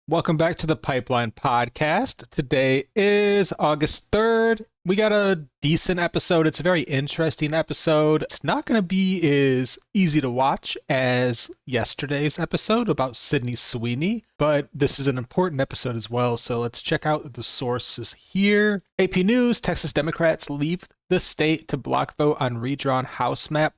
Welcome back to the Pipeline Podcast. Today is August 3rd. We got a decent episode. It's a very interesting episode. It's not going to be as easy to watch as yesterday's episode about Sydney Sweeney, but this is an important episode as well, so let's check out the sources here. AP News, Texas Democrats leave the state to block vote on redrawn House map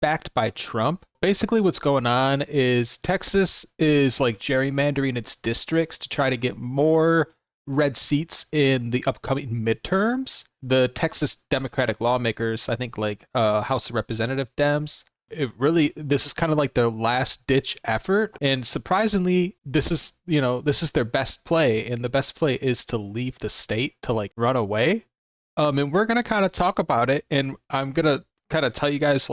backed by Trump. Basically what's going on is Texas is like gerrymandering its districts to try to get more red seats in the upcoming midterms. The Texas Democratic lawmakers, I think House of Representative Dems, this is kind of like their last ditch effort. And surprisingly, this is their best play. And the best play is to leave the state, to run away. And we're going to kind of talk about it. And I'm going to kind of tell you guys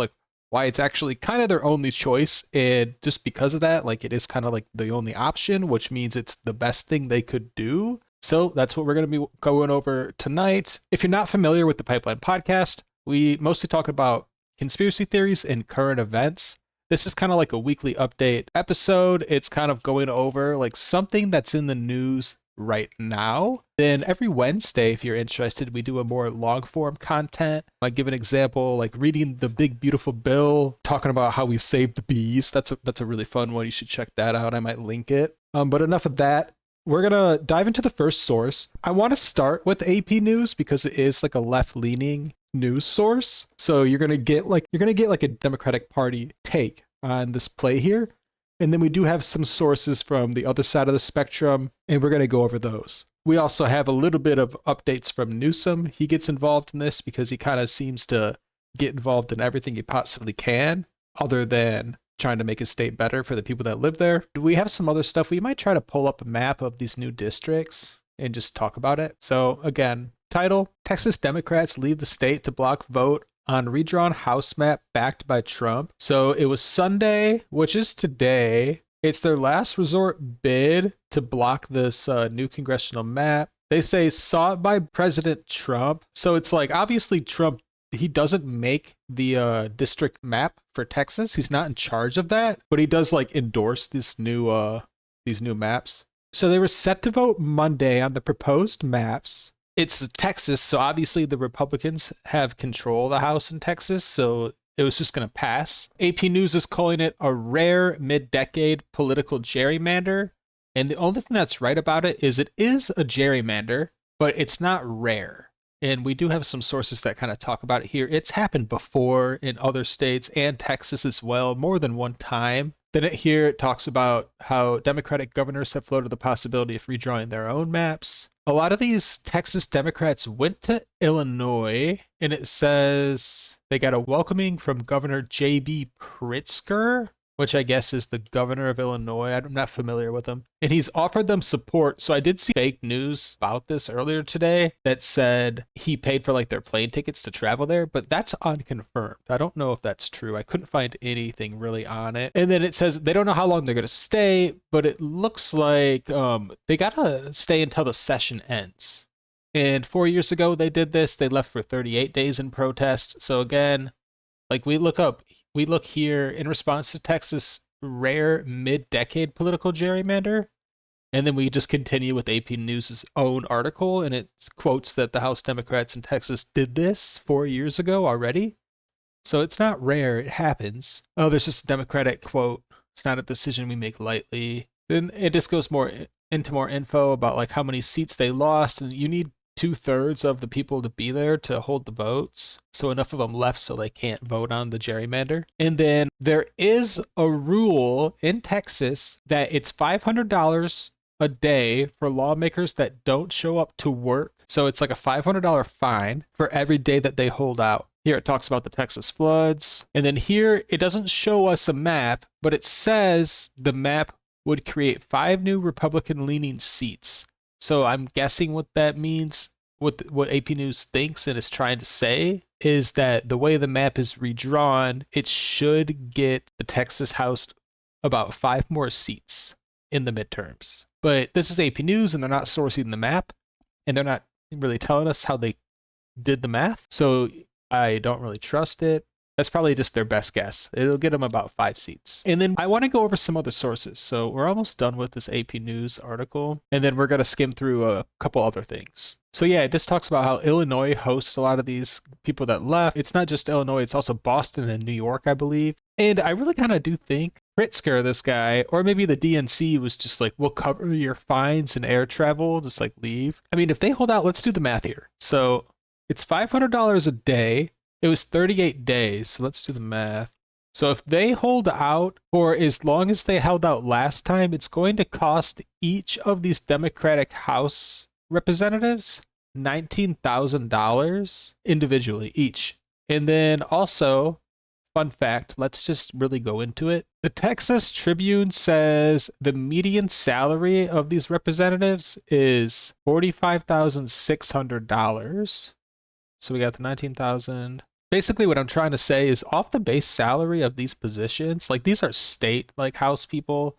why it's actually kind of their only choice, and just because of that, it is kind of the only option, which means it's the best thing they could do. So that's what we're going to be going over tonight. If you're not familiar with the Pipeline Podcast, we mostly talk about conspiracy theories and current events. This is kind of like a weekly update episode. It's kind of going over something that's in the news right now. Then every Wednesday, if you're interested, we do a more long form content. I give an example, reading the big beautiful bill, talking about how we saved the bees. That's a really fun one. You should check that out. I might link it. But enough of that. We're gonna dive into the first source. I want to start with AP News because it is a left leaning news source. So you're gonna get a Democratic Party take on this play here. And then we do have some sources from the other side of the spectrum, and we're going to go over those. We also have a little bit of updates from Newsom. He gets involved in this because he kind of seems to get involved in everything he possibly can, other than trying to make his state better for the people that live there. We have some other stuff. We might try to pull up a map of these new districts and just talk about it. So again, title, Texas Democrats leave the state to block vote on redrawn House map backed by Trump. So it was Sunday, which is today. It's their last resort bid to block this new congressional map. They say sought by President Trump. So it's obviously Trump, he doesn't make the district map for Texas. He's not in charge of that, but he does endorse these new maps. So they were set to vote Monday on the proposed maps. It's Texas, so obviously the Republicans have control of the House in Texas, so it was just going to pass. AP News is calling it a rare mid-decade political gerrymander, and the only thing that's right about it is a gerrymander, but it's not rare. And we do have some sources that kind of talk about it here. It's happened before in other states and Texas as well, more than one time. Then here it talks about how Democratic governors have floated the possibility of redrawing their own maps. A lot of these Texas Democrats went to Illinois, and it says they got a welcoming from Governor J.B. Pritzker, which I guess is the governor of Illinois. I'm not familiar with him. And he's offered them support. So I did see fake news about this earlier today that said he paid for their plane tickets to travel there, but that's unconfirmed. I don't know if that's true. I couldn't find anything really on it. And then it says they don't know how long they're going to stay, but it looks like they got to stay until the session ends. And 4 years ago they did this. They left for 38 days in protest. So again, we look here in response to Texas' rare mid-decade political gerrymander, and then we just continue with AP News' own article, and it quotes that the House Democrats in Texas did this 4 years ago already. So it's not rare, it happens. Oh, there's just a Democratic quote, it's not a decision we make lightly. Then it just goes into more info about how many seats they lost, and you need 2/3 of the people to be there to hold the votes. So enough of them left so they can't vote on the gerrymander. And then there is a rule in Texas that it's $500 a day for lawmakers that don't show up to work. So it's a $500 fine for every day that they hold out. Here it talks about the Texas floods. And then here it doesn't show us a map, but it says the map would create 5 new Republican-leaning seats. So I'm guessing what that means, what AP News thinks and is trying to say, is that the way the map is redrawn, it should get the Texas House about 5 more seats in the midterms. But this is AP News, and they're not sourcing the map, and they're not really telling us how they did the math. So I don't really trust it. That's probably just their best guess. It'll get them about 5 seats. And then I want to go over some other sources. So we're almost done with this AP News article, and then we're going to skim through a couple other things. So yeah, it just talks about how Illinois hosts a lot of these people that left. It's not just Illinois, it's also Boston and New York, I believe. And I really kind of do think Pritzker, this guy, or maybe the DNC was just like, we'll cover your fines and air travel, just like leave. I mean, if they hold out, let's do the math here. So it's $500 a day. It was 38 days, so let's do the math. So if they hold out for as long as they held out last time, it's going to cost each of these Democratic House representatives $19,000 individually, each. And then also, fun fact, let's just really go into it. The Texas Tribune says the median salary of these representatives is $45,600. So we got the 19,000. Basically, what I'm trying to say is off the base salary of these positions, like these are state like House people.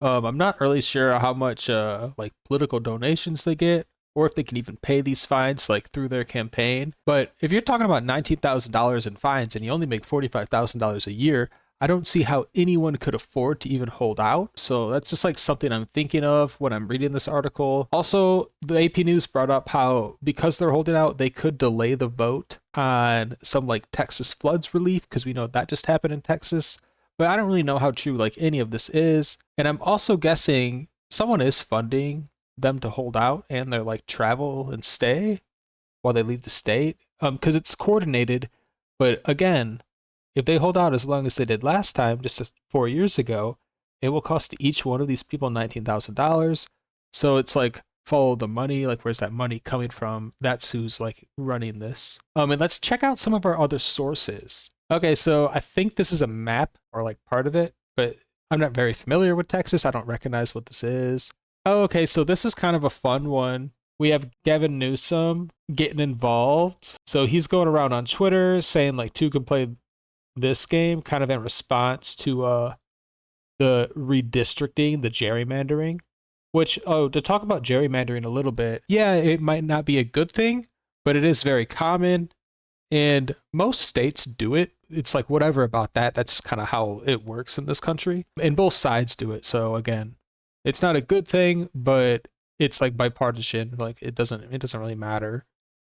I'm not really sure how much like political donations they get, or if they can even pay these fines like through their campaign. But if you're talking about $19,000 in fines and you only make $45,000 a year, I don't see how anyone could afford to even hold out. So that's just like something I'm thinking of when I'm reading this article. Also, the AP News brought up how because they're holding out, they could delay the vote on some like Texas floods relief, because we know that just happened in Texas. But I don't really know how true like any of this is. And I'm also guessing someone is funding them to hold out and they're like travel and stay while they leave the state, because it's coordinated. But again, if they hold out as long as they did last time, just 4 years ago, it will cost each one of these people $19,000. So it's like, follow the money. Like, where's that money coming from? That's who's like running this. And let's check out some of our other sources. Okay, so I think this is a map or like part of it, but I'm not very familiar with Texas. I don't recognize what this is. Oh, okay, so this is kind of a fun one. We have Gavin Newsom getting involved. So he's going around on Twitter saying like two can play this game, kind of in response to the redistricting, the gerrymandering, which, to talk about gerrymandering a little bit, yeah, it might not be a good thing, but it is very common, and most states do it. It's like whatever about that, that's just kind of how it works in this country, and both sides do it. So again, it's not a good thing, but it's like bipartisan, like it doesn't really matter.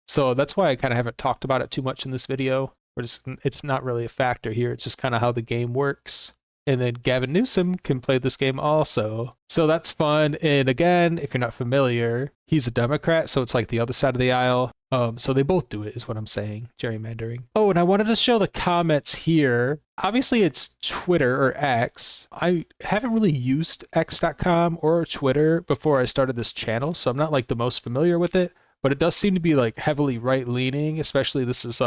So that's why I kind of haven't talked about it too much in this video. It's not really a factor here. It's just kind of how the game works. And then Gavin Newsom can play this game also. So that's fun. And again, if you're not familiar, he's a Democrat, so it's like the other side of the aisle. So they both do it, is what I'm saying, gerrymandering. Oh, and I wanted to show the comments here. Obviously, it's Twitter or X. I haven't really used X.com or Twitter before I started this channel, so I'm not like the most familiar with it. But it does seem to be like heavily right-leaning, especially this is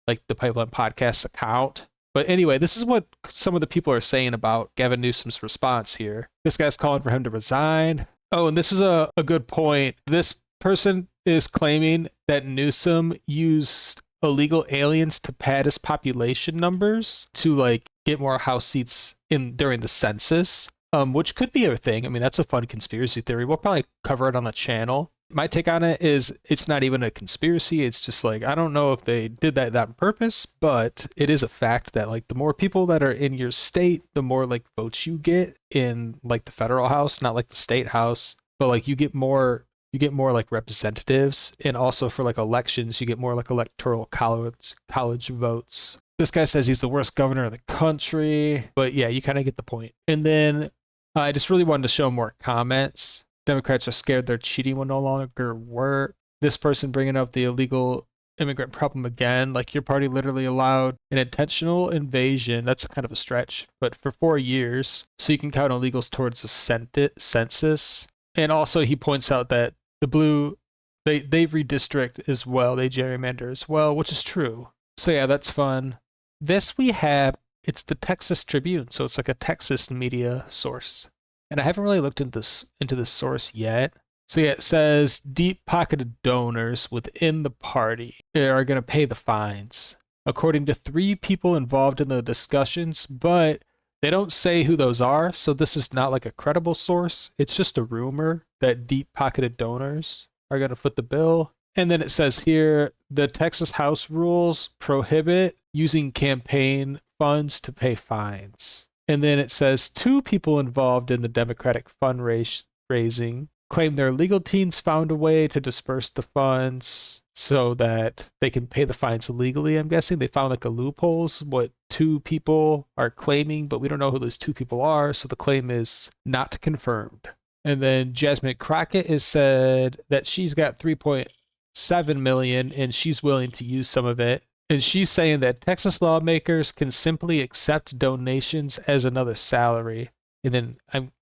like the Pipeline Podcast account. But anyway, this is what some of the people are saying about Gavin Newsom's response here. This guy's calling for him to resign. Oh, and this is a good point. This person is claiming that Newsom used illegal aliens to pad his population numbers to like get more House seats in during the census, which could be a thing. I mean, that's a fun conspiracy theory. We'll probably cover it on the channel. My take on it is it's not even a conspiracy. It's just like, I don't know if they did that on purpose, but it is a fact that like the more people that are in your state, the more like votes you get in like the federal house, not like the state house, but like you get more like representatives, and also for like elections, you get more like electoral college votes. This guy says he's the worst governor in the country, but yeah, you kind of get the point. And then I just really wanted to show more comments. Democrats are scared their cheating will no longer work. This person bringing up the illegal immigrant problem again, like your party literally allowed an intentional invasion. That's kind of a stretch, but for 4 years, so you can count illegals towards the census. And also he points out that the blue, they redistrict as well, they gerrymander as well, which is true. So yeah, that's fun. This we have, it's the Texas Tribune, so it's like a Texas media source. And I haven't really looked into this source yet. So yeah, it says deep-pocketed donors within the party are going to pay the fines, according to 3 people involved in the discussions, but they don't say who those are, so this is not like a credible source. It's just a rumor that deep-pocketed donors are going to foot the bill. And then it says here, the Texas House rules prohibit using campaign funds to pay fines. And then it says 2 people involved in the Democratic fundraising claim their legal teams found a way to disperse the funds so that they can pay the fines legally. I'm guessing they found like a loophole, what 2 people are claiming, but we don't know who those 2 people are, so the claim is not confirmed. And then Jasmine Crockett has said that she's got 3.7 million and she's willing to use some of it. And she's saying that Texas lawmakers can simply accept donations as another salary. And then I'm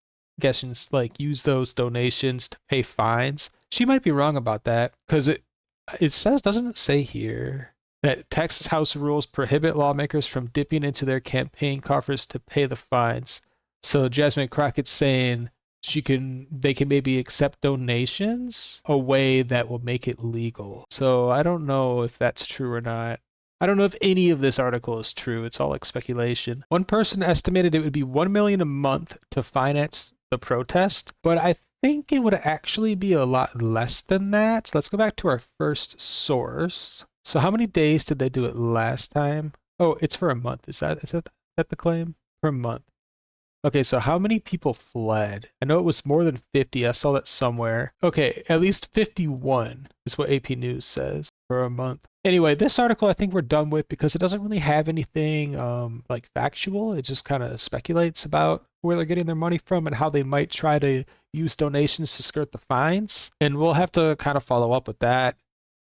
guessing like use those donations to pay fines. She might be wrong about that because it says, doesn't it say here that Texas House rules prohibit lawmakers from dipping into their campaign coffers to pay the fines. So Jasmine Crockett's saying they can maybe accept donations, a way that will make it legal. So I don't know if that's true or not. I don't know if any of this article is true. It's all like speculation. One person estimated it would be $1 million a month to finance the protest, but I think it would actually be a lot less than that. So let's go back to our first source. So how many days did they do it last time? Oh, it's for a month. Is that the claim? Per month. Okay, so how many people fled? I know it was more than 50. I saw that somewhere. Okay, at least 51 is what AP News says for a month. Anyway, this article I think we're done with because it doesn't really have anything like factual. It just kind of speculates about where they're getting their money from and how they might try to use donations to skirt the fines. And we'll have to kind of follow up with that.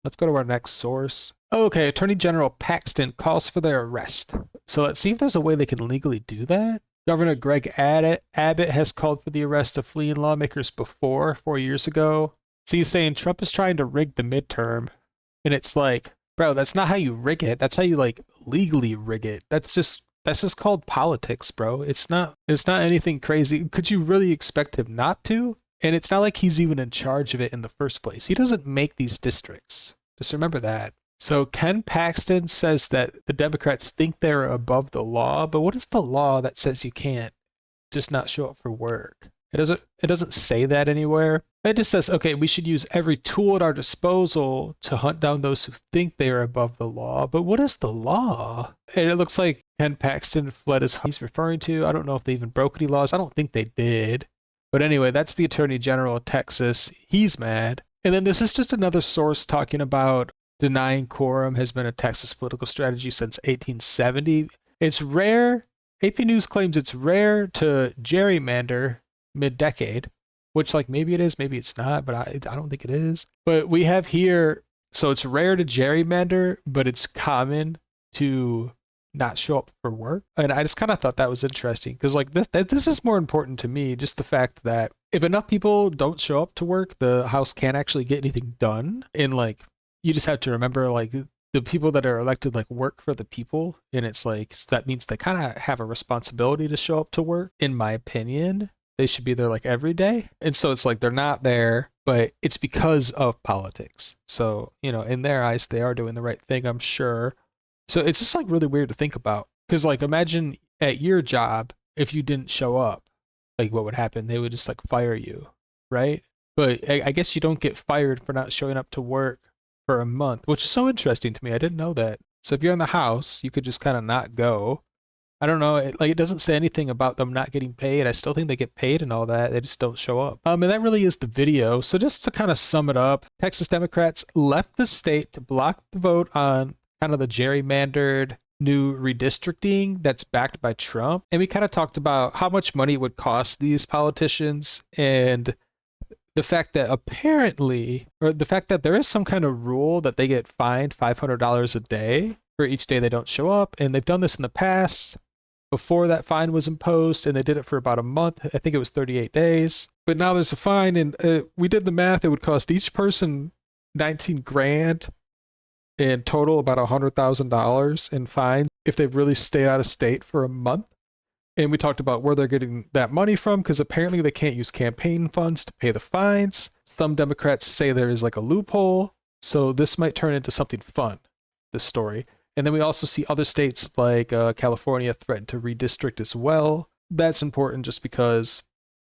Let's go to our next source. Okay, Attorney General Paxton calls for their arrest. So let's see if there's a way they can legally do that. Governor Greg Abbott has called for the arrest of fleeing lawmakers before, 4 years ago. So he's saying Trump is trying to rig the midterm. And it's like, bro, that's not how you rig it. That's how you like legally rig it. That's just called politics, bro. It's not anything crazy. Could you really expect him not to? And it's not like he's even in charge of it in the first place. He doesn't make these districts. Just remember that. So Ken Paxton says that the Democrats think they're above the law, but what is the law that says you can't just not show up for work? It doesn't say that anywhere. It just says, okay, we should use every tool at our disposal to hunt down those who think they are above the law. But what is the law? And it looks like Ken Paxton fled as he's referring to. I don't know if they even broke any laws. I don't think they did. But anyway, that's the Attorney General of Texas. He's mad. And then this is just another source talking about denying quorum has been a Texas political strategy since 1870. It's rare. AP News claims it's rare to gerrymander mid-decade, which like maybe it is, maybe it's not, but I don't think it is. But we have here, so it's rare to gerrymander, but it's common to not show up for work. And I just kind of thought that was interesting because like this is more important to me, just the fact that if enough people don't show up to work, the House can't actually get anything done. And like, you just have to remember like the people that are elected like work for the people. And it's like, so that means they kind of have a responsibility to show up to work. In my opinion, they should be there like every day. And so it's like, they're not there, but it's because of politics. So, you know, in their eyes, they are doing the right thing, I'm sure. So it's just like really weird to think about. Because like, imagine at your job, if you didn't show up, like what would happen? They would just like fire you, right? But I guess you don't get fired for not showing up to work for a month, which is so interesting to me. I didn't know that. So if you're in the House, you could just kind of not go. I don't know. It doesn't say anything about them not getting paid. I still think they get paid and all that. They just don't show up. And that really is the video. So just to kind of sum it up, Texas Democrats left the state to block the vote on kind of the gerrymandered new redistricting that's backed by Trump. And we kind of talked about how much money it would cost these politicians and the fact that apparently, or the fact that there is some kind of rule that they get fined $500 a day for each day they don't show up. And they've done this in the past before that fine was imposed, and they did it for about a month. I think it was 38 days. But now there's a fine, and we did the math. It would cost each person 19 grand in total, about $100,000 in fines if they really stayed out of state for a month. And we talked about where they're getting that money from, because apparently they can't use campaign funds to pay the fines. Some Democrats say there is like a loophole. So this might turn into something fun, this story. And then we also see other states like California threaten to redistrict as well. That's important just because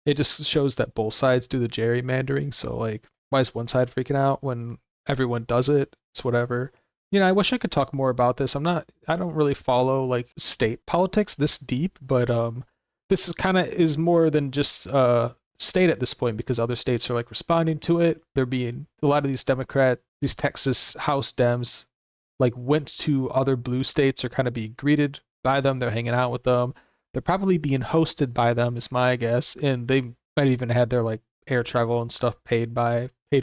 it just shows that both sides do the gerrymandering. So like, why is one side freaking out when everyone does it. It's whatever. I wish I could talk more about this. I don't really follow like state politics this deep, but this is more than just state at this point, because other states are like responding to it. They're being, a lot of these Texas House Dems like went to other blue states or kind of be greeted by them. They're hanging out with them. They're probably being hosted by them, is my guess, and they might even had their like air travel and stuff paid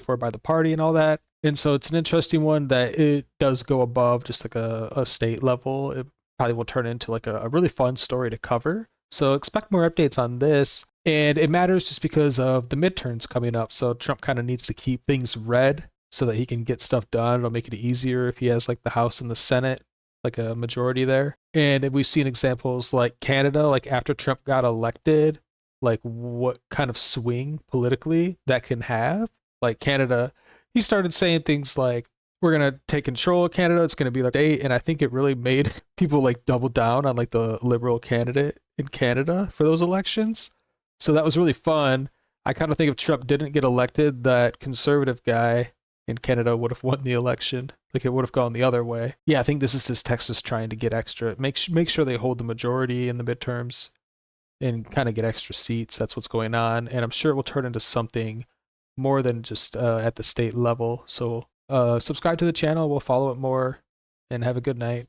for by the party and all that. And so it's an interesting one that it does go above just like a state level. It probably will turn into like a really fun story to cover. So expect more updates on this. And it matters just because of the midterms coming up. So Trump kind of needs to keep things red so that he can get stuff done. It'll make it easier if he has like the House and the Senate, like a majority there. And we've seen examples like Canada, like after Trump got elected, like what kind of swing politically that can have. Like Canada, he started saying things like, we're going to take control of Canada. It's going to be like state. And I think it really made people like double down on like the liberal candidate in Canada for those elections. So that was really fun. I kind of think if Trump didn't get elected, that conservative guy in Canada would have won the election. Like it would have gone the other way. Yeah, I think this is just Texas trying to get extra, make sure they hold the majority in the midterms and kind of get extra seats. That's what's going on. And I'm sure it will turn into something more than just at the state level. So subscribe to the channel. We'll follow it more, and have a good night.